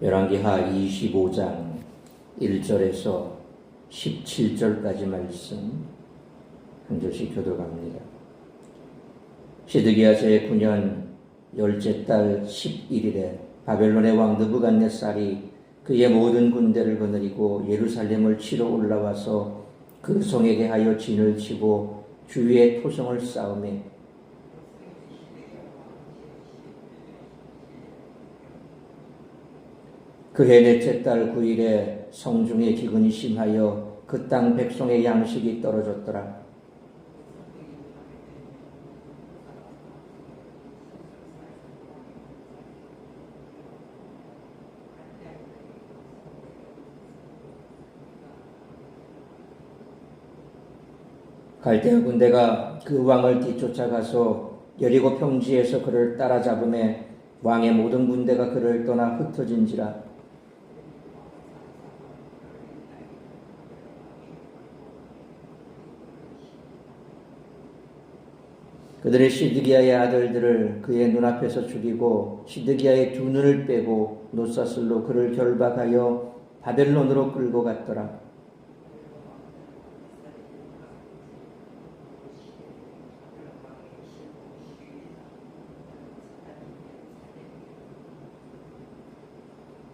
열왕기하 25장 1절에서 17절까지 말씀 한 절씩 교독합니다. 시드기야 제9년 열째 달 11일에 바벨론의 왕 느부갓네살이 그의 모든 군대를 거느리고 예루살렘을 치러 올라와서 그 성에게 하여 진을 치고 주위에 토성을 쌓으매 그해 넷째 달 9일에 성중에 기근이 심하여 그 땅 백성의 양식이 떨어졌더라. 갈대아 군대가 그 왕을 뒤쫓아가서 여리고 평지에서 그를 따라잡음에 왕의 모든 군대가 그를 떠나 흩어진지라. 그들의 시드기야의 아들들을 그의 눈앞에서 죽이고 시드기야의 두 눈을 빼고 노사슬로 그를 결박하여 바벨론으로 끌고 갔더라.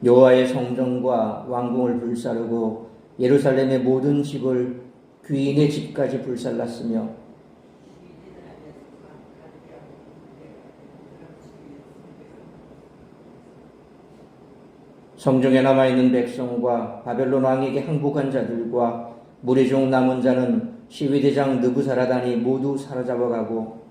여호와의 성전과 왕궁을 불사르고 예루살렘의 모든 집을 귀인의 집까지 불살랐으며 성중에 남아있는 백성과 바벨론 왕에게 항복한 자들과 무리 중 남은 자는 시위대장 느부사라단이 모두 사로잡아가고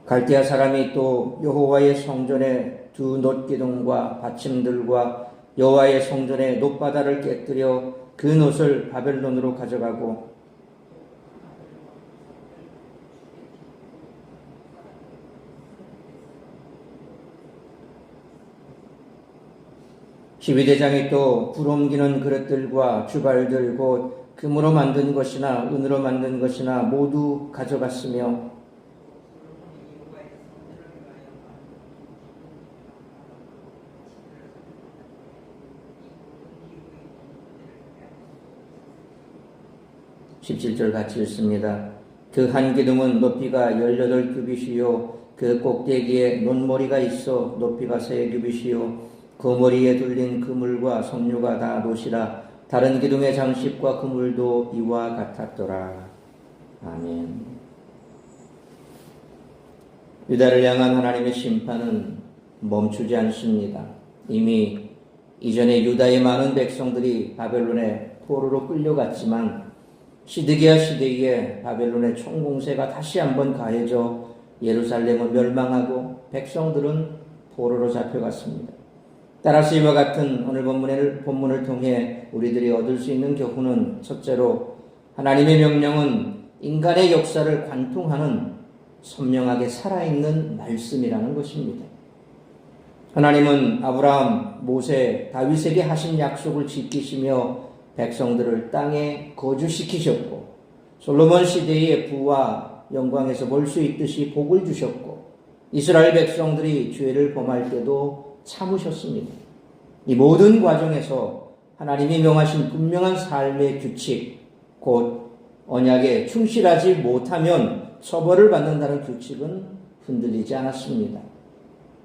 갈대아 사람이 또 여호와의 성전의 두 놋기둥과 받침들과 여호와의 성전의 놋바다를 깨뜨려 그 놋을 바벨론으로 가져가고 시위대장이 또 불 옮기는 그릇들과 주발들 곧 금으로 만든 것이나 은으로 만든 것이나 모두 가져갔으며 (17절) 같이 읽습니다. 그 한 기둥은 높이가 18규빗이요 그 꼭대기에 논머리가 있어 높이가 3규빗이요 그 머리에 둘린 그물과 석류가 다 놋이라. 다른 기둥의 장식과 그물도 이와 같았더라. 아멘. 유다를 향한 하나님의 심판은 멈추지 않습니다. 이미 이전에 유다의 많은 백성들이 바벨론의 포로로 끌려갔지만 시드기야 시대에 바벨론의 총공세가 다시 한번 가해져 예루살렘은 멸망하고 백성들은 포로로 잡혀갔습니다. 따라서 이와 같은 오늘 본문을 통해 우리들이 얻을 수 있는 교훈은 첫째로 하나님의 명령은 인간의 역사를 관통하는 선명하게 살아있는 말씀이라는 것입니다. 하나님은 아브라함, 모세, 다윗에게 하신 약속을 지키시며 백성들을 땅에 거주시키셨고 솔로몬 시대의 부와 영광에서 볼 수 있듯이 복을 주셨고 이스라엘 백성들이 죄를 범할 때도 참으셨습니다. 이 모든 과정에서 하나님이 명하신 분명한 삶의 규칙, 곧 언약에 충실하지 못하면 처벌을 받는다는 규칙은 흔들리지 않았습니다.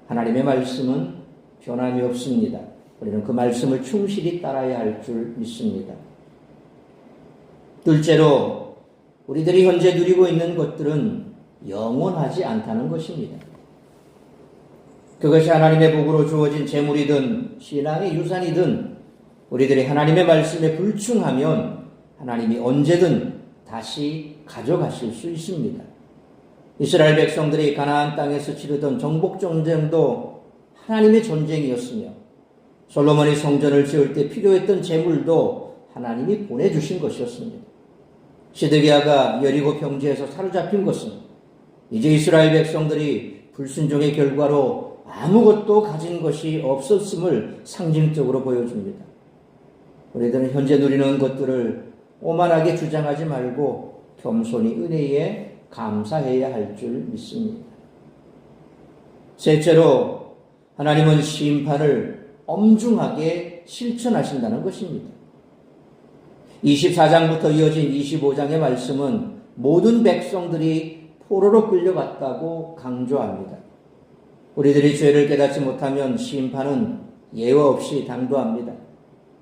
하나님의 말씀은 변함이 없습니다. 우리는 그 말씀을 충실히 따라야 할 줄 믿습니다. 둘째로 우리들이 현재 누리고 있는 것들은 영원하지 않다는 것입니다. 그것이 하나님의 복으로 주어진 재물이든 신앙의 유산이든 우리들이 하나님의 말씀에 불충하면 하나님이 언제든 다시 가져가실 수 있습니다. 이스라엘 백성들이 가나안 땅에서 치르던 정복 전쟁도 하나님의 전쟁이었으며 솔로몬이 성전을 지을 때 필요했던 재물도 하나님이 보내주신 것이었습니다. 시드기야가 여리고 평지에서 사로잡힌 것은 이제 이스라엘 백성들이 불순종의 결과로 아무것도 가진 것이 없었음을 상징적으로 보여줍니다. 우리들은 현재 누리는 것들을 오만하게 주장하지 말고 겸손히 은혜에 감사해야 할 줄 믿습니다. 셋째로 하나님은 심판을 엄중하게 실천하신다는 것입니다. 24장부터 이어진 25장의 말씀은 모든 백성들이 포로로 끌려갔다고 강조합니다. 우리들이 죄를 깨닫지 못하면 심판은 예외 없이 당도합니다.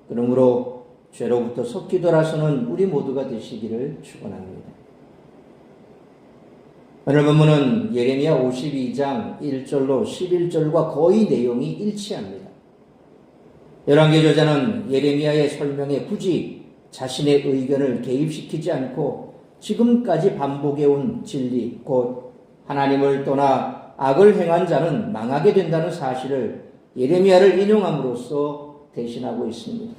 그러므로 죄로부터 속히 돌아서는 우리 모두가 되시기를 축원합니다. 오늘 본문은 예레미야 52장 1절로 11절과 거의 내용이 일치합니다. 열왕기 저자는 예레미야의 설명에 굳이 자신의 의견을 개입시키지 않고 지금까지 반복해온 진리, 곧 하나님을 떠나 악을 행한 자는 망하게 된다는 사실을 예레미야를 인용함으로써 대신하고 있습니다.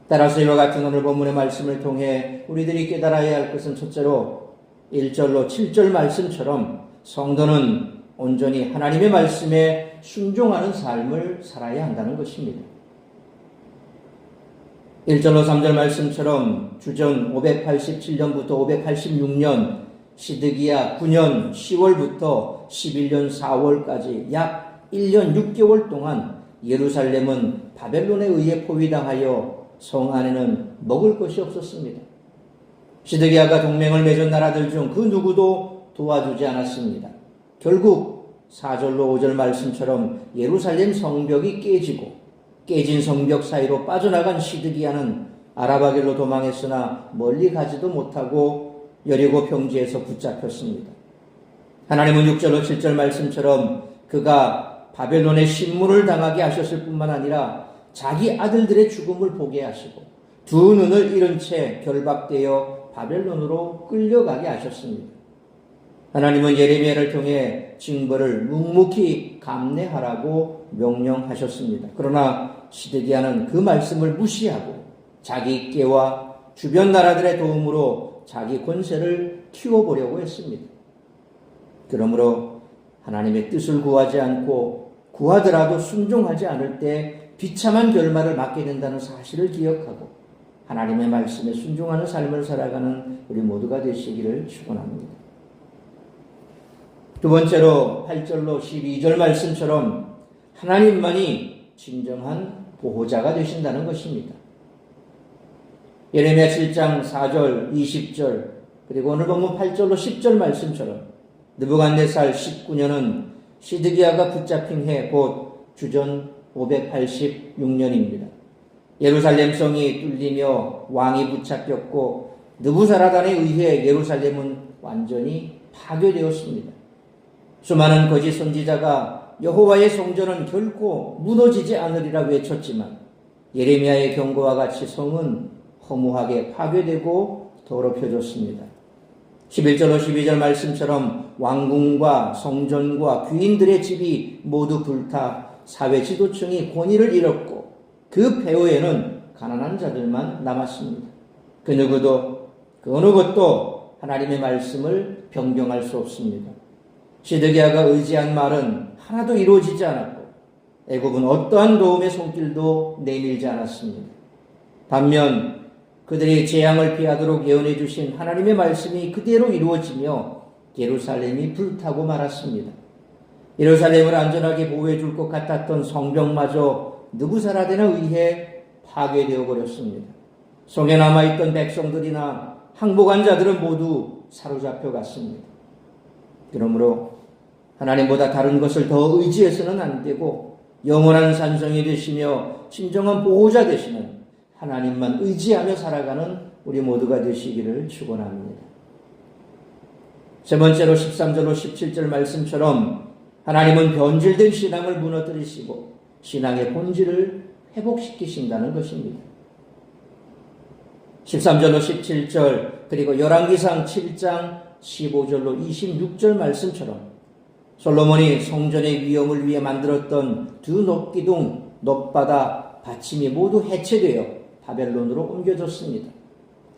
따라서 이와 같은 오늘 본문의 말씀을 통해 우리들이 깨달아야 할 것은 첫째로 1절로 7절 말씀처럼 성도는 온전히 하나님의 말씀에 순종하는 삶을 살아야 한다는 것입니다. 1절로 3절 말씀처럼 주전 587년부터 586년 시드기야 9년 10월부터 11년 4월까지 약 1년 6개월 동안 예루살렘은 바벨론에 의해 포위당하여 성 안에는 먹을 것이 없었습니다. 시드기야가 동맹을 맺은 나라들 중 그 누구도 도와주지 않았습니다. 결국 4절로 5절 말씀처럼 예루살렘 성벽이 깨지고 깨진 성벽 사이로 빠져나간 시드기야는 아라바길로 도망했으나 멀리 가지도 못하고 여리고 평지에서 붙잡혔습니다. 하나님은 6절로 7절 말씀처럼 그가 바벨론의 신문을 당하게 하셨을 뿐만 아니라 자기 아들들의 죽음을 보게 하시고 두 눈을 잃은 채 결박되어 바벨론으로 끌려가게 하셨습니다. 하나님은 예레미야를 통해 징벌을 묵묵히 감내하라고 명령하셨습니다. 그러나 시드기야는 그 말씀을 무시하고 자기 깨와 주변 나라들의 도움으로 자기 권세를 키워보려고 했습니다. 그러므로 하나님의 뜻을 구하지 않고 구하더라도 순종하지 않을 때 비참한 결말을 맞게 된다는 사실을 기억하고 하나님의 말씀에 순종하는 삶을 살아가는 우리 모두가 되시기를 축원합니다. 두 번째로 8절로 12절 말씀처럼 하나님만이 진정한 보호자가 되신다는 것입니다. 예레미야 7장 4절, 20절 그리고 오늘 본문 8절로 10절 말씀처럼 느부갓네살 19년은 시드기야가 붙잡힌 해 곧 주전 586년입니다. 예루살렘 성이 뚫리며 왕이 붙잡혔고 느부사라단에 의해 예루살렘은 완전히 파괴되었습니다. 수많은 거짓 선지자가 여호와의 성전은 결코 무너지지 않으리라 외쳤지만 예레미야의 경고와 같이 성은 허무하게 파괴되고 더럽혀졌습니다. 11절로 12절 말씀처럼 왕궁과 성전과 귀인들의 집이 모두 불타 사회 지도층이 권위를 잃었고 그 폐허에는 가난한 자들만 남았습니다. 그 누구도 그 어느 것도 하나님의 말씀을 변경할 수 없습니다. 시드기야가 의지한 말은 하나도 이루어지지 않았고 애굽은 어떠한 도움의 손길도 내밀지 않았습니다. 반면 그들이 재앙을 피하도록 예언해 주신 하나님의 말씀이 그대로 이루어지며 예루살렘이 불타고 말았습니다. 예루살렘을 안전하게 보호해 줄 것 같았던 성벽마저 느부사라단에 의해 파괴되어 버렸습니다. 성에 남아있던 백성들이나 항복한 자들은 모두 사로잡혀 갔습니다. 그러므로 하나님보다 다른 것을 더 의지해서는 안 되고 영원한 산성이 되시며 진정한 보호자 되시는 하나님만 의지하며 살아가는 우리 모두가 되시기를 축원합니다. 세 번째로 13절로 17절 말씀처럼 하나님은 변질된 신앙을 무너뜨리시고 신앙의 본질을 회복시키신다는 것입니다. 13절로 17절 그리고 열왕기상 7장 15절로 26절 말씀처럼 솔로몬이 성전의 위엄을 위해 만들었던 두 녹기둥, 높바다, 받침이 모두 해체되어 바벨론으로 옮겨졌습니다.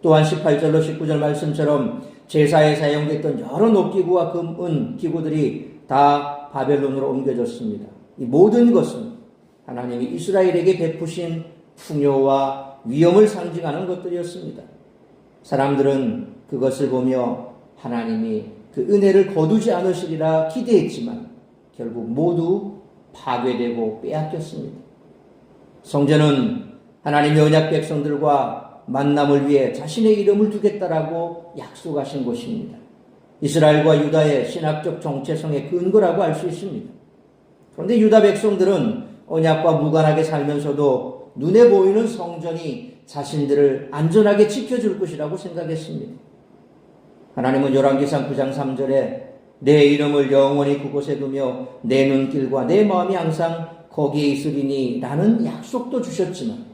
또한 18절로 19절 말씀처럼 제사에 사용됐던 여러 녹기구와 금, 은 기구들이 다 바벨론으로 옮겨졌습니다. 이 모든 것은 하나님이 이스라엘에게 베푸신 풍요와 위엄을 상징하는 것들이었습니다. 사람들은 그것을 보며 하나님이 그 은혜를 거두지 않으시리라 기대했지만 결국 모두 파괴되고 빼앗겼습니다. 성전은 하나님의 언약 백성들과 만남을 위해 자신의 이름을 두겠다라고 약속하신 곳입니다. 이스라엘과 유다의 신학적 정체성의 근거라고 할 수 있습니다. 그런데 유다 백성들은 언약과 무관하게 살면서도 눈에 보이는 성전이 자신들을 안전하게 지켜줄 것이라고 생각했습니다. 하나님은 열왕기상 9장 3절에 내 이름을 영원히 그곳에 두며 내 눈길과 내 마음이 항상 거기에 있으리니 라는 약속도 주셨지만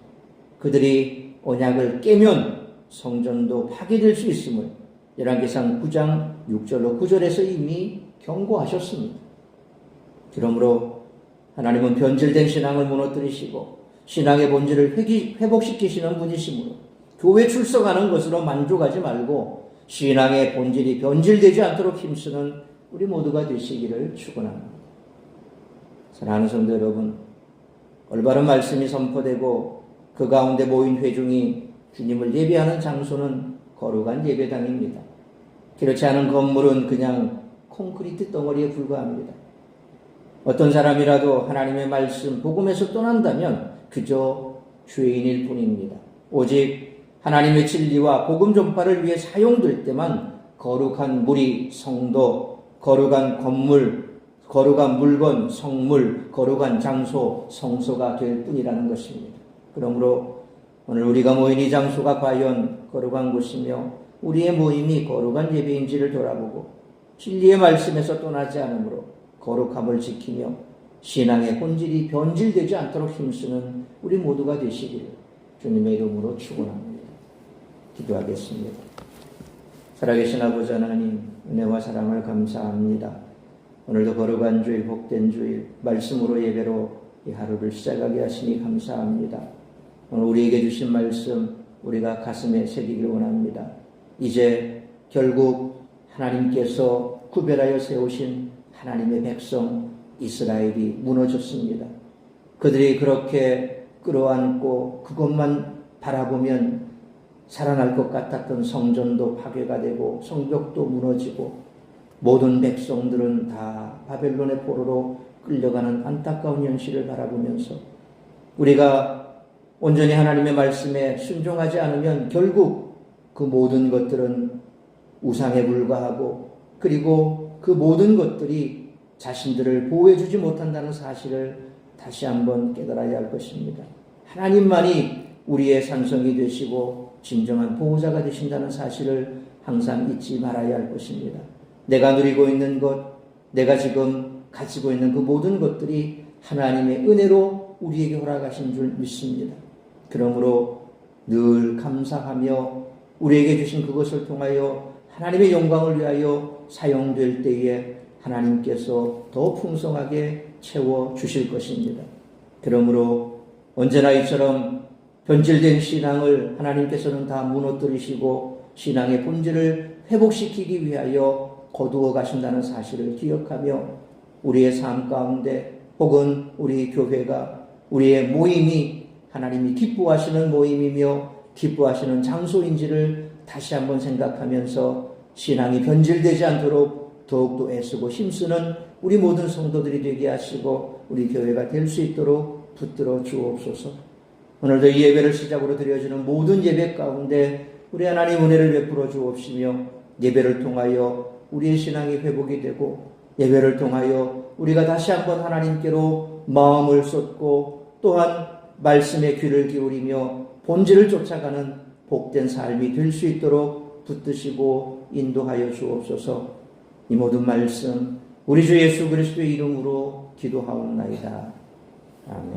그들이 언약을 깨면 성전도 파괴될 수 있음을 열왕기상 9장 6절로 9절에서 이미 경고하셨습니다. 그러므로 하나님은 변질된 신앙을 무너뜨리시고 신앙의 본질을 회복시키시는 분이시므로 교회 출석하는 것으로 만족하지 말고 신앙의 본질이 변질되지 않도록 힘쓰는 우리 모두가 되시기를 축원합니다. 사랑하는 성도 여러분, 올바른 말씀이 선포되고 그 가운데 모인 회중이 주님을 예배하는 장소는 거룩한 예배당입니다. 그렇지 않은 건물은 그냥 콘크리트 덩어리에 불과합니다. 어떤 사람이라도 하나님의 말씀, 복음에서 떠난다면 그저 죄인일 뿐입니다. 오직 하나님의 진리와 복음 전파를 위해 사용될 때만 거룩한 무리, 성도, 거룩한 건물, 거룩한 물건, 성물, 거룩한 장소, 성소가 될 뿐이라는 것입니다. 그러므로 오늘 우리가 모인 이 장소가 과연 거룩한 곳이며 우리의 모임이 거룩한 예배인지를 돌아보고 진리의 말씀에서 떠나지 않으므로 거룩함을 지키며 신앙의 본질이 변질되지 않도록 힘쓰는 우리 모두가 되시기를 주님의 이름으로 축원합니다. 기도하겠습니다. 살아계신 아버지 하나님, 은혜와 사랑을 감사합니다. 오늘도 거룩한 주일, 복된 주일, 말씀으로 예배로 이 하루를 시작하게 하시니 감사합니다. 오늘 우리에게 주신 말씀 우리가 가슴에 새기길 원합니다. 이제 결국 하나님께서 구별하여 세우신 하나님의 백성 이스라엘이 무너졌습니다. 그들이 그렇게 끌어안고 그것만 바라보면 살아날 것 같았던 성전도 파괴가 되고 성벽도 무너지고 모든 백성들은 다 바벨론의 포로로 끌려가는 안타까운 현실을 바라보면서 우리가 온전히 하나님의 말씀에 순종하지 않으면 결국 그 모든 것들은 우상에 불과하고 그리고 그 모든 것들이 자신들을 보호해주지 못한다는 사실을 다시 한번 깨달아야 할 것입니다. 하나님만이 우리의 산성이 되시고 진정한 보호자가 되신다는 사실을 항상 잊지 말아야 할 것입니다. 내가 누리고 있는 것, 내가 지금 가지고 있는 그 모든 것들이 하나님의 은혜로 우리에게 허락하신 줄 믿습니다. 그러므로 늘 감사하며 우리에게 주신 그것을 통하여 하나님의 영광을 위하여 사용될 때에 하나님께서 더 풍성하게 채워주실 것입니다. 그러므로 언제나 이처럼 변질된 신앙을 하나님께서는 다 무너뜨리시고 신앙의 본질을 회복시키기 위하여 거두어 가신다는 사실을 기억하며 우리의 삶 가운데 혹은 우리 교회가 우리의 모임이 하나님이 기뻐하시는 모임이며 기뻐하시는 장소인지를 다시 한번 생각하면서 신앙이 변질되지 않도록 더욱더 애쓰고 힘쓰는 우리 모든 성도들이 되게 하시고 우리 교회가 될 수 있도록 붙들어 주옵소서. 오늘도 이 예배를 시작으로 드려지는 모든 예배 가운데 우리 하나님 은혜를 베풀어 주옵시며 예배를 통하여 우리의 신앙이 회복이 되고 예배를 통하여 우리가 다시 한번 하나님께로 마음을 쏟고 또한 말씀에 귀를 기울이며 본질을 쫓아가는 복된 삶이 될 수 있도록 붙드시고 인도하여 주옵소서. 이 모든 말씀 우리 주 예수 그리스도의 이름으로 기도하옵나이다. 아멘.